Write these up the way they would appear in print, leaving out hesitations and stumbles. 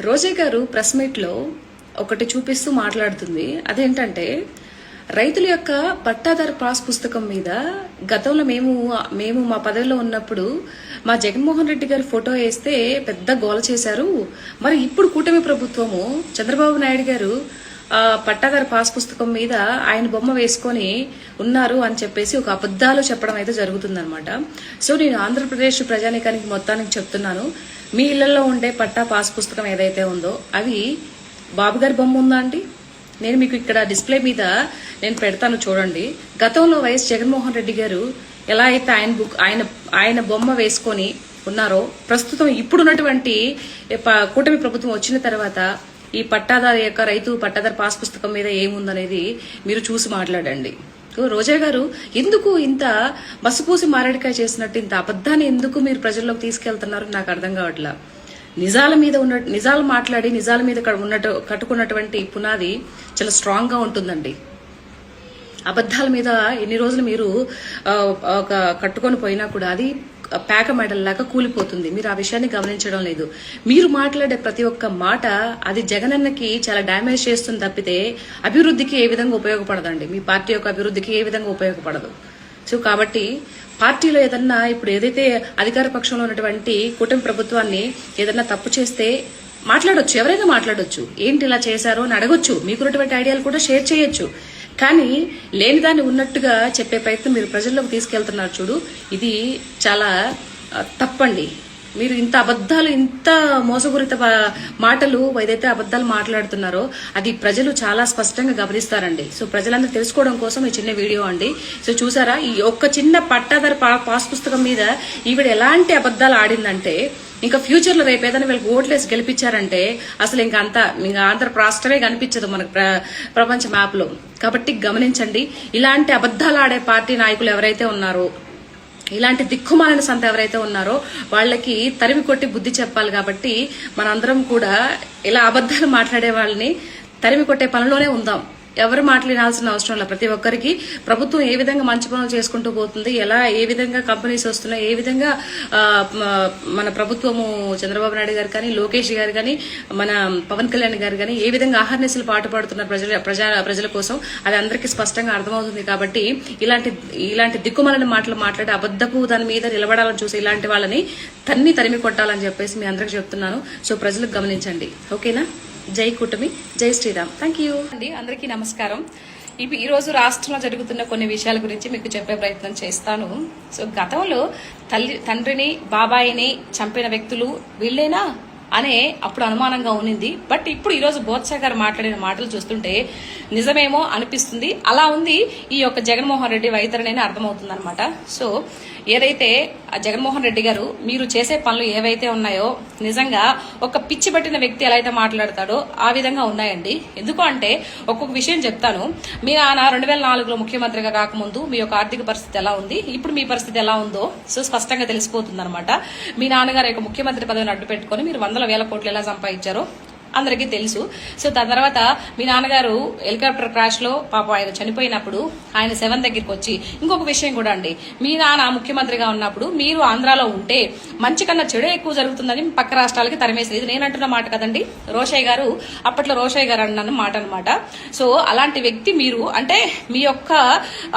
రోజా గారు press meet లో ఒకటి చూపిస్తూ మాట్లాడుతుంది. అదేంటంటే రైతుల యొక్క పట్టాదారు పాస్ పుస్తకం మీద గతంలో మేము మా పదవిలో ఉన్నప్పుడు మా జగన్మోహన్ రెడ్డి గారి ఫోటో వేస్తే పెద్ద గోల చేశారు. మరి ఇప్పుడు కూటమి ప్రభుత్వము చంద్రబాబు నాయుడు గారు పట్టాదారు పాస్ పుస్తకం మీద ఆయన బొమ్మ వేసుకొని ఉన్నారు అని చెప్పేసి ఒక అబద్ధాలు చెప్పడం అయితే జరుగుతుందన్నమాట. సో నేను ఆంధ్రప్రదేశ్ ప్రజానీకానికి మొత్తానికి చెప్తున్నాను, మీ ఇళ్లలో ఉండే పట్టా పాస్ పుస్తకం ఏదైతే ఉందో అవి బాబు గారి బొమ్మ ఉందా అండి? నేను మీకు ఇక్కడ డిస్ప్లే మీద నేను పెడతాను చూడండి. గతంలో వైఎస్ జగన్మోహన్ రెడ్డి గారు ఎలా అయితే ఆయన బొమ్మ వేసుకొని ఉన్నారో, ప్రస్తుతం ఇప్పుడున్నటువంటి కూటమి ప్రభుత్వం వచ్చిన తర్వాత ఈ పట్టాదారు యొక్క రైతు పట్టాదారు పాస్ పుస్తకం మీద ఏముందనేది మీరు చూసి మాట్లాడండి. రోజా గారు ఎందుకు ఇంత బస్సుపూసి మారేడికాయ చేసినట్టు ఇంత అబద్ధాన్ని ఎందుకు మీరు ప్రజల్లోకి తీసుకెళ్తున్నారు నాకు అర్థం కావట్లా. నిజాలు మాట్లాడి నిజాల మీద కట్టుకున్నటువంటి పునాది చాలా స్ట్రాంగ్ గా ఉంటుందండి. అబద్ధాల మీద ఎన్ని రోజులు మీరు కట్టుకొని పోయినా కూడా అది పేక మెడల్లాగా కూలిపోతుంది. మీరు ఆ విషయాన్ని గమనించడం లేదు. మీరు మాట్లాడే ప్రతి ఒక్క మాట అది జగనన్నకి చాలా డ్యామేజ్ చేస్తుంది తప్పితే అభివృద్ధికి ఏ విధంగా ఉపయోగపడదండి. మీ పార్టీ యొక్క అభివృద్ధికి ఏ విధంగా ఉపయోగపడదు. సో కాబట్టి పార్టీలో ఏదన్నా ఇప్పుడు ఏదైతే అధికార పక్షంలో ఉన్నటువంటి కూటమి ప్రభుత్వాన్ని ఏదన్నా తప్పు చేస్తే మాట్లాడొచ్చు, ఎవరైనా మాట్లాడొచ్చు, ఏంటి ఇలా చేశారో అని అడగొచ్చు, మీకున్నటువంటి ఐడియాలు కూడా షేర్ చేయొచ్చు. కానీ లేని దాన్ని ఉన్నట్టుగా చెప్పే ప్రయత్నం మీరు ప్రజల్లోకి తీసుకెళ్తున్నారు చూడు, ఇది చాలా తప్పండి. మీరు ఇంత అబద్ధాలు, ఇంత మోసపూరిత మాటలు ఏదైతే అబద్ధాలు మాట్లాడుతున్నారో అది ప్రజలు చాలా స్పష్టంగా గమనిస్తారండి. సో ప్రజలందరూ తెలుసుకోవడం కోసం ఈ చిన్న వీడియో అండి. సో చూసారా, ఈ ఒక్క చిన్న పట్టాదారు పాస్ పుస్తకం మీద ఈవిడ ఎలాంటి అబద్ధాలు ఆడిందంటే, ఇంకా ఫ్యూచర్ లో రేపు ఏదైనా వీళ్ళకి ఓట్లేసి గెలిపించారంటే అసలు ఇంకా ఆంధ్ర రాష్ట్రమే కనిపించదు మనకు ప్రపంచ మ్యాప్ లో. కాబట్టి గమనించండి, ఇలాంటి అబద్ధాలు ఆడే పార్టీ నాయకులు ఎవరైతే ఉన్నారో, ఇలాంటి దిక్కుమాలిన సంత ఎవరైతే ఉన్నారో వాళ్ళకి తరిమి కొట్టి బుద్ధి చెప్పాలి. కాబట్టి మనందరం కూడా ఇలా అబద్ధాలు మాట్లాడే వాళ్ళని తరిమి కొట్టే పనిలోనే ఉందాం. ఎవరు మాట్లాడాల్సిన అవసరం లేదు. ప్రతి ఒక్కరికి ప్రభుత్వం ఏ విధంగా మంచి పనులు చేసుకుంటూ పోతుంది, ఏ విధంగా కంపెనీస్ వస్తున్నాయి, ఏ విధంగా మన ప్రభుత్వము చంద్రబాబు నాయుడు గారు కానీ, లోకేష్ గారు కానీ, మన పవన్ కళ్యాణ్ గారు కానీ ఏ విధంగా ఆహర్నిశలు పాటుపడుతున్నారు ప్రజల కోసం, అది అందరికీ స్పష్టంగా అర్థమవుతుంది. కాబట్టి ఇలాంటి దిక్కుమాలిన మాటలు మాట్లాడి అబద్ధపు దాని మీద నిలబడాలని చూసి ఇలాంటి వాళ్ళని తరిమి కొట్టాలని చెప్పేసి మీ అందరికి చెప్తున్నాను. సో ప్రజలకు గమనించండి, ఓకేనా? జై కూటమి, జై శ్రీరామ్. థ్యాంక్ యూ అండి. అందరికీ నమస్కారం. ఈ రోజు రాష్ట్రంలో జరుగుతున్న కొన్ని విషయాల గురించి మీకు చెప్పే ప్రయత్నం చేస్తాను. సో గతంలో తండ్రిని బాబాయిని చంపిన వ్యక్తులు వీళ్ళేనా అనే అప్పుడు అనుమానంగా ఉన్నింది. బట్ ఇప్పుడు ఈరోజు బోత్స గారు మాట్లాడిన మాటలు చూస్తుంటే నిజమేమో అనిపిస్తుంది. అలా ఉంది ఈ యొక్క జగన్మోహన్ రెడ్డి వైతరిని అర్థమవుతుంది అనమాట. సో ఏదైతే జగన్మోహన్ రెడ్డి గారు మీరు చేసే పనులు ఏవైతే ఉన్నాయో నిజంగా ఒక పిచ్చి పట్టిన వ్యక్తి ఎలా అయితే మాట్లాడతాడో ఆ విధంగా ఉన్నాయండి. ఎందుకు అంటే ఒక్కొక్క విషయం చెప్తాను. మీ నాన్న 2004లో ముఖ్యమంత్రిగా కాకముందు మీ యొక్క ఆర్థిక పరిస్థితి ఎలా ఉంది, ఇప్పుడు మీ పరిస్థితి ఎలా ఉందో సో స్పష్టంగా తెలిసిపోతుంది అనమాట. మీ నాన్నగారు యొక్క ముఖ్యమంత్రి పదవిని అడ్డు పెట్టుకుని మీరు వందల వేల కోట్లు ఎలా సంపాదించారో అందరికీ తెలుసు. సో దాని తర్వాత మీ నాన్నగారు హెలికాప్టర్ క్రాష్ లో పాప ఆయన చనిపోయినప్పుడు ఆయన శవం దగ్గరికి వచ్చి ఇంకొక విషయం కూడా అండి, మీ నాన్న ముఖ్యమంత్రిగా ఉన్నప్పుడు మీరు ఆంధ్రాలో ఉంటే మంచి కన్నా చెడు ఎక్కువ జరుగుతుందని పక్క రాష్ట్రాలకి తరిమేసేది. ఇది నేను అంటున్న మాట కదండి, రోషయ్య గారు అప్పట్లో రోషయ్య గారు అన్న మాట అనమాట. సో అలాంటి వ్యక్తి మీరు, అంటే మీ యొక్క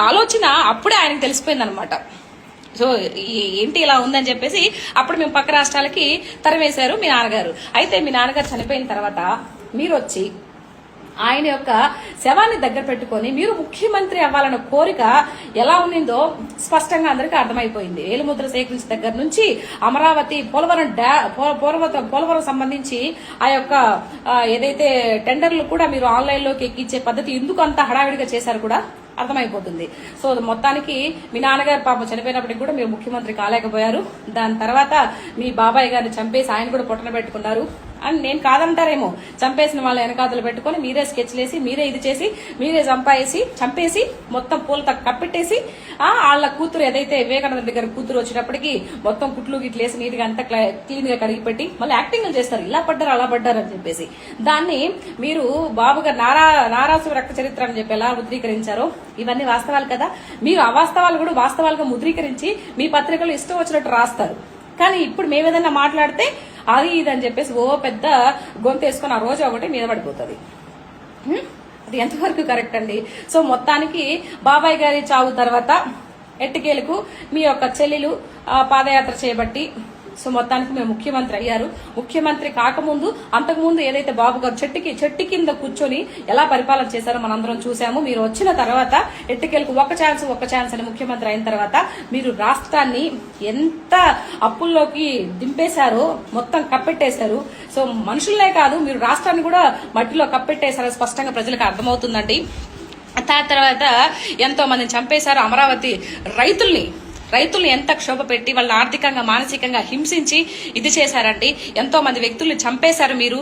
ఆలోచన అప్పుడే ఆయనకు తెలిసిపోయింది అనమాట. సో ఏంటి ఇలా ఉందని చెప్పేసి అప్పుడు మేము పక్క రాష్ట్రాలకి తరిమేశారు మీ నాన్నగారు. అయితే మీ నాన్నగారు చనిపోయిన తర్వాత మీరు వచ్చి ఆయన యొక్క శవాన్ని దగ్గర పెట్టుకొని మీరు ముఖ్యమంత్రి అవ్వాలన్న కోరిక ఎలా ఉండిందో స్పష్టంగా అందరికీ అర్థమైపోయింది. వేలుముద్ర సేకరించిన దగ్గర నుంచి అమరావతి పోలవరం సంబంధించి ఆ యొక్క ఏదైతే టెండర్లు కూడా మీరు ఆన్లైన్ లోకి ఎక్కించే పద్ధతి ఎందుకు అంత హడావిడిగా చేశారు కూడా అర్థమైపోతుంది. సో మొత్తానికి మీ నాన్నగారు పాపం చనిపోయినప్పటికి కూడా మీరు ముఖ్యమంత్రి కాలేకపోయారు. దాని తర్వాత మీ బాబాయ్ గారిని చంపేసి ఆయన కూడా పొట్టన పెట్టుకున్నారు అని నేను కాదంటారేమో. చంపేసిన వాళ్ళ వెనకాతలు పెట్టుకుని మీరే స్కెచ్లేసి మీరే ఇది చేసి మీరే చంపేసి మొత్తం పూలతో కప్పెట్టేసి వాళ్ళ కూతురు ఏదైతే వివేకానంద దగ్గర కూతురు వచ్చేటప్పటికి మొత్తం కుట్లు గిట్లు వేసి నీట్ గా అంతా క్లీన్ గా కడిగి పెట్టి మళ్ళీ యాక్టింగ్లు చేస్తారు, ఇలా పడ్డారు అలా పడ్డారు అని చెప్పేసి. దాన్ని మీరు బాబు గారు నారాసు రక్త చరిత్ర అని చెప్పి ఎలా ముద్రీకరించారో ఇవన్నీ వాస్తవాలు కదా. మీరు అవాస్తవాలు కూడా వాస్తవాలుగా ముద్రీకరించి మీ పత్రికలు ఇష్టం వచ్చినట్టు రాస్తారు. కానీ ఇప్పుడు మేమేదన్నా మాట్లాడితే అది ఇది అని చెప్పేసి ఓ పెద్ద గొంతు వేసుకొని ఆ రోజు ఒకటి మీద పడిపోతుంది. అది ఎంతవరకు కరెక్ట్ అండి? సో మొత్తానికి బాబాయ్ గారి చావు తర్వాత ఎట్టికేలకు మీ యొక్క చెల్లెలు పాదయాత్ర చేయబట్టి సో మొత్తానికి మేము ముఖ్యమంత్రి అయ్యారు. ముఖ్యమంత్రి కాకముందు అంతకుముందు ఏదైతే బాబు గారు చెట్టు కింద కూర్చొని ఎలా పరిపాలన చేశారో మనందరం చూసాము. మీరు వచ్చిన తర్వాత ఎట్టికేలకు ఒక ఛాన్స్ అని ముఖ్యమంత్రి అయిన తర్వాత మీరు రాష్ట్రాన్ని ఎంత అప్పుల్లోకి దింపేశారో, మొత్తం కప్పెట్టేశారు. సో మనుషులనే కాదు, మీరు రాష్ట్రాన్ని కూడా మట్టిలో కప్పెట్టేశారో స్పష్టంగా ప్రజలకు అర్థమవుతుందండి. తర్వాత ఎంతో మందిని చంపేశారు. అమరావతి రైతుల్ని ఎంత క్షోభ పెట్టి వాళ్ళని ఆర్థికంగా మానసికంగా హింసించి ఇది చేశారండి. ఎంతో మంది వ్యక్తుల్ని చంపేశారు. మీరు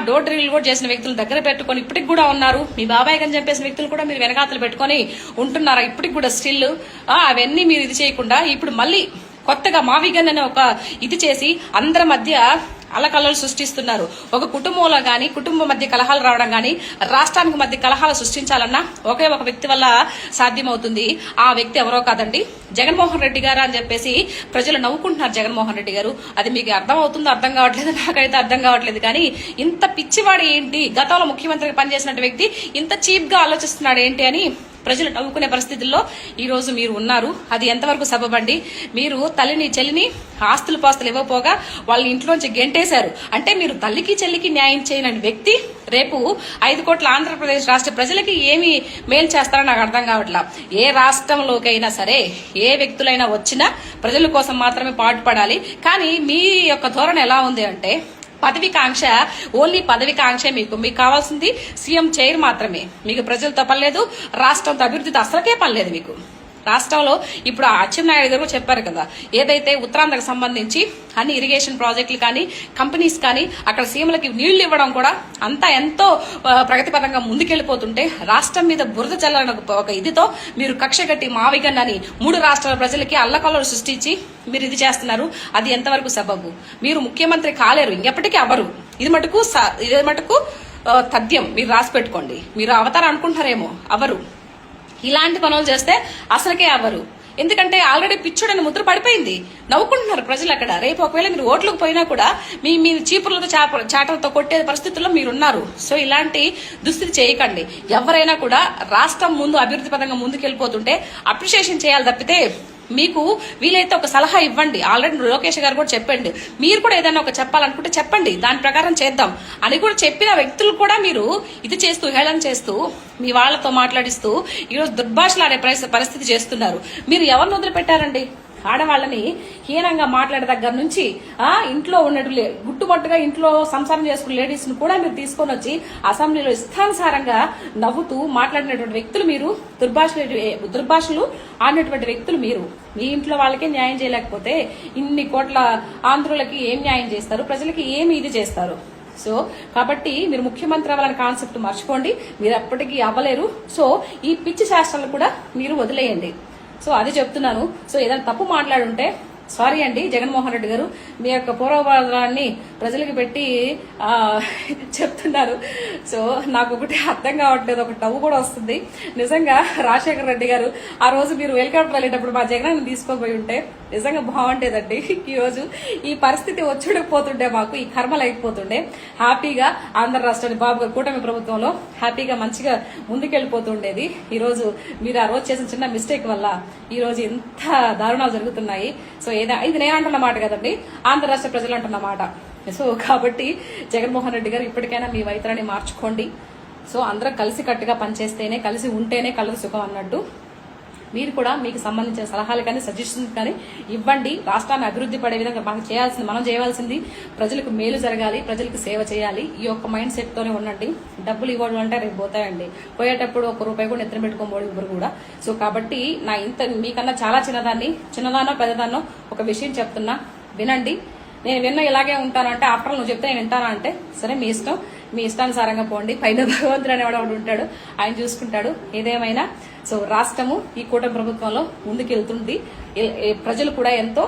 డోర్ డ్రిల్ కూడా చేసిన వ్యక్తులు దగ్గర పెట్టుకొని ఇప్పటికి కూడా ఉన్నారు. మీ బాబాయ్ గారిని చంపేసిన వ్యక్తులు కూడా మీరు వెనకాతలు పెట్టుకొని ఉంటున్నారా ఇప్పటికి కూడా స్టిల్? అవన్నీ మీరు ఇది చేయకుండా ఇప్పుడు మళ్ళీ కొత్తగా మావిగన్ అనే ఒక ఇది చేసి అందరి మధ్య అలకల్లలు సృష్టిస్తున్నారు. ఒక కుటుంబంలో గాని, కుటుంబం మధ్య కలహాలు రావడం గాని, రాష్ట్రానికి మధ్య కలహాలు సృష్టించాలన్నా ఒకే ఒక వ్యక్తి వల్ల సాధ్యమవుతుంది. ఆ వ్యక్తి ఎవరో కాదండి, జగన్మోహన్ రెడ్డి గారు అని చెప్పేసి ప్రజలు నవ్వుకుంటున్నారు. జగన్మోహన్ రెడ్డి గారు, అది మీకు అర్థం అవుతుందో అర్థం కావట్లేదు, నాకైతే అర్థం కావట్లేదు. కానీ ఇంత పిచ్చివాడు ఏంటి, గతంలో ముఖ్యమంత్రిగా పనిచేసిన వ్యక్తి ఇంత చీప్ గా ఆలోచిస్తున్నాడు ఏంటి అని ప్రజలు నవ్వుకునే పరిస్థితుల్లో ఈ రోజు మీరు ఉన్నారు. అది ఎంతవరకు సబబండి? మీరు తల్లిని చెల్లిని ఆస్తులు పాస్తులు ఇవ్వకపోగా వాళ్ళ ఇంట్లోంచి గెంటేశారు అంటే మీరు తల్లికి చెల్లికి న్యాయం చేయలేని వ్యక్తి రేపు 5 కోట్ల ఆంధ్రప్రదేశ్ రాష్ట్ర ప్రజలకి ఏమి మేలు చేస్తారో నాకు అర్థం కావట్లా. ఏ రాష్ట్రంలోకైనా సరే ఏ వ్యక్తులైనా వచ్చినా ప్రజల కోసం మాత్రమే పాటుపడాలి. కానీ మీ యొక్క ధోరణి ఎలా ఉంది అంటే పదవికాంక్ష, ఓన్లీ పదవికాంక్ష. మీకు కావాల్సింది సీఎం చైర్ మాత్రమే. మీకు ప్రజలతో పనిలేదు, రాష్ట్రంతో అభివృద్ధితో అసలుకే పనిలేదు మీకు. రాష్ట్రంలో ఇప్పుడు అచ్చెన్నాయుడు గారు చెప్పారు కదా, ఏదైతే ఉత్తరాంధ్రకు సంబంధించి అన్ని ఇరిగేషన్ ప్రాజెక్టులు కానీ, కంపెనీస్ కానీ, అక్కడ సీఎంలకి నీళ్లు ఇవ్వడం కూడా అంతా ఎంతో ప్రగతిపరంగా ముందుకెళ్లిపోతుంటే రాష్ట్రం మీద బురద చల్లని ఒక ఇదితో మీరు కక్ష కట్టి మావిగన్ అని 3 రాష్ట్రాల ప్రజలకి అల్లకల్లలు సృష్టించి మీరు ఇది చేస్తున్నారు. అది ఎంతవరకు సబబు? మీరు ముఖ్యమంత్రి కాలేరు, ఇంకెప్పటికీ అవ్వరు. ఇది మటుకు తథ్యం. మీరు రాసి పెట్టుకోండి. మీరు అవతారం అనుకుంటారేమో, అవ్వరు. ఇలాంటి పనులు చేస్తే అసలుకే అవ్వరు. ఎందుకంటే ఆల్రెడీ పిచ్చుడని ముద్ర పడిపోయింది. నవ్వుకుంటున్నారు ప్రజలు అక్కడ. రేపు ఒకవేళ మీరు ఓట్లకు పోయినా కూడా మీ చీపుర్లతో చాటలతో కొట్టే పరిస్థితుల్లో మీరున్నారు. సో ఇలాంటి దుస్థితి చేయకండి. ఎవరైనా కూడా రాష్ట్రం ముందు అభివృద్ధి పరంగా ముందుకెళ్లిపోతుంటే అప్రిషియేషన్ చేయాలి తప్పితే మీకు వీలైతే ఒక సలహా ఇవ్వండి. ఆల్రెడీ లోకేష్ గారు కూడా చెప్పండి, మీరు కూడా ఏదైనా ఒక చెప్పాలనుకుంటే చెప్పండి, దాని ప్రకారం చేద్దాం అని కూడా చెప్పిన వ్యక్తులు కూడా మీరు ఇది చేస్తూ హేళన చేస్తూ మీ వాళ్లతో మాట్లాడిస్తూ ఈరోజు దుర్భాషలాడే పరిస్థితి చేస్తున్నారు. మీరు ఎవరిని వదిలిపెట్టారండి? ఆడవాళ్ళని హీనంగా మాట్లాడే దగ్గర నుంచి ఇంట్లో ఉన్నట్టు గుట్టుబట్టుగా ఇంట్లో సంసారం చేసుకున్న లేడీస్ ను కూడా మీరు తీసుకొని వచ్చి అసెంబ్లీలో ఇష్టానుసారంగా నవ్వుతూ మాట్లాడినటువంటి వ్యక్తులు మీరు. దుర్భాషలు ఆడినటువంటి వ్యక్తులు మీరు. మీ ఇంట్లో వాళ్ళకే న్యాయం చేయలేకపోతే ఇన్ని కోట్ల ఆంధ్రులకి ఏం న్యాయం చేస్తారు? ప్రజలకి ఏమి ఇది చేస్తారు? సో కాబట్టి మీరు ముఖ్యమంత్రి అవ్వాలనే కాన్సెప్ట్ మర్చిపోండి. మీరు ఎప్పటికీ అవ్వలేరు. సో ఈ పిచ్చి శాస్త్రాలు కూడా మీరు వదిలేయండి. సో అది చెప్తున్నాను. సో ఏదైనా తప్పు మాట్లాడుంటే సారీ అండి. జగన్మోహన్ రెడ్డి గారు మీ యొక్క పూర్వపరాన్ని ప్రజలకు పెట్టి చెప్తున్నారు. సో నాకు ఒకటి అర్థం కావట్లేదు, ఒక నవ్వు కూడా వస్తుంది నిజంగా. రాజశేఖర రెడ్డి గారు ఆ రోజు మీరు హెలికాప్టర్ వెళ్ళేటప్పుడు మా జగనాన్ని తీసుకోపోయి ఉంటే నిజంగా బాగుంటేదండి. ఈ రోజు ఈ పరిస్థితి వచ్చుడిపోతుండే, మాకు ఈ కర్మలు అయిపోతుండే. హ్యాపీగా ఆంధ్ర రాష్ట్రాన్ని బాబు గారు కూటమి ప్రభుత్వంలో హ్యాపీగా మంచిగా ముందుకెళ్లిపోతుండేది. ఈ రోజు మీరు ఆ రోజు చేసిన చిన్న మిస్టేక్ వల్ల ఈ రోజు ఇంత దారుణాలు జరుగుతున్నాయి. సో ఇది నేను అంటున్న మాట కదండి, ఆంధ్ర రాష్ట్ర ప్రజలు అంటున్న మాట. సో కాబట్టి జగన్మోహన్ రెడ్డి గారు ఇప్పటికైనా మీ వైఖరిని మార్చుకోండి. సో అందరం కలిసి కట్టుగా పనిచేస్తేనే, కలిసి ఉంటేనే కలదు సుఖం అన్నట్టు మీరు కూడా మీకు సంబంధించిన సలహాలు కానీ సజెషన్స్ కానీ ఇవ్వండి. రాష్ట్రాన్ని అభివృద్ధి పడే విధంగా మనం చేయవలసింది ప్రజలకు మేలు జరగాలి, ప్రజలకు సేవ చేయాలి. ఈ యొక్క మైండ్ సెట్ తోనే ఉండండి. డబ్బులు ఇవ్వడం అంటే రేపు పోతాయండి. పోయేటప్పుడు 1 రూపాయి కూడా నెత్తిన పెట్టుకోబోడు ఇవ్వరు కూడా. సో కాబట్టి మీకన్నా చాలా చిన్నదానో పెద్దదానో ఒక విషయం చెప్తున్నా, వినండి. నేను విన్న ఇలాగే ఉంటానంటే ఆఫ్టర్ నువ్వు చెప్తే నేను వింటానా అంటే సరే మీ ఇష్టం, మీ ఇష్టానుసారంగా పోండి. పైన భగవంతుడు అనేవాడు ఉంటాడు, ఆయన చూసుకుంటాడు. ఏదేమైనా సో రాష్ట్రము ఈ కూటమి ప్రభుత్వంలో ముందుకెళ్తుంది. ప్రజలు కూడా ఎంతో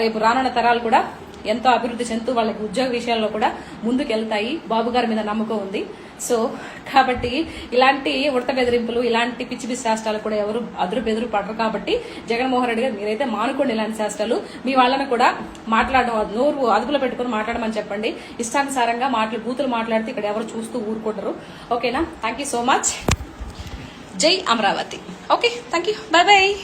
రేపు రానున్న తరాలు కూడా ఎంతో అభివృద్ధి చెందుతూ వాళ్ళకి ఉద్యోగ విషయాల్లో కూడా ముందుకెళ్తాయి. బాబు గారి మీద నమ్మకం ఉంది. సో కాబట్టి ఇలాంటి ఉడత బెదిరింపులు, ఇలాంటి పిచ్చి పిచ్చి శాస్త్రాలు కూడా ఎవరు అదురు బెదురు పడరు. కాబట్టి జగన్మోహన్ రెడ్డి గారు మీరైతే మానుకోండి ఇలాంటి శాస్త్రాలు. మీ వాళ్ళని కూడా మాట్లాడడం, నోరు అదుపులో పెట్టుకుని మాట్లాడమని చెప్పండి. ఇష్టానుసారంగా బూతులు మాట్లాడితే ఇక్కడ ఎవరు చూస్తూ ఊరుకుంటారు. ఓకేనా? Thank you so much. జై Amaravati. Okay, thank you. Bye by.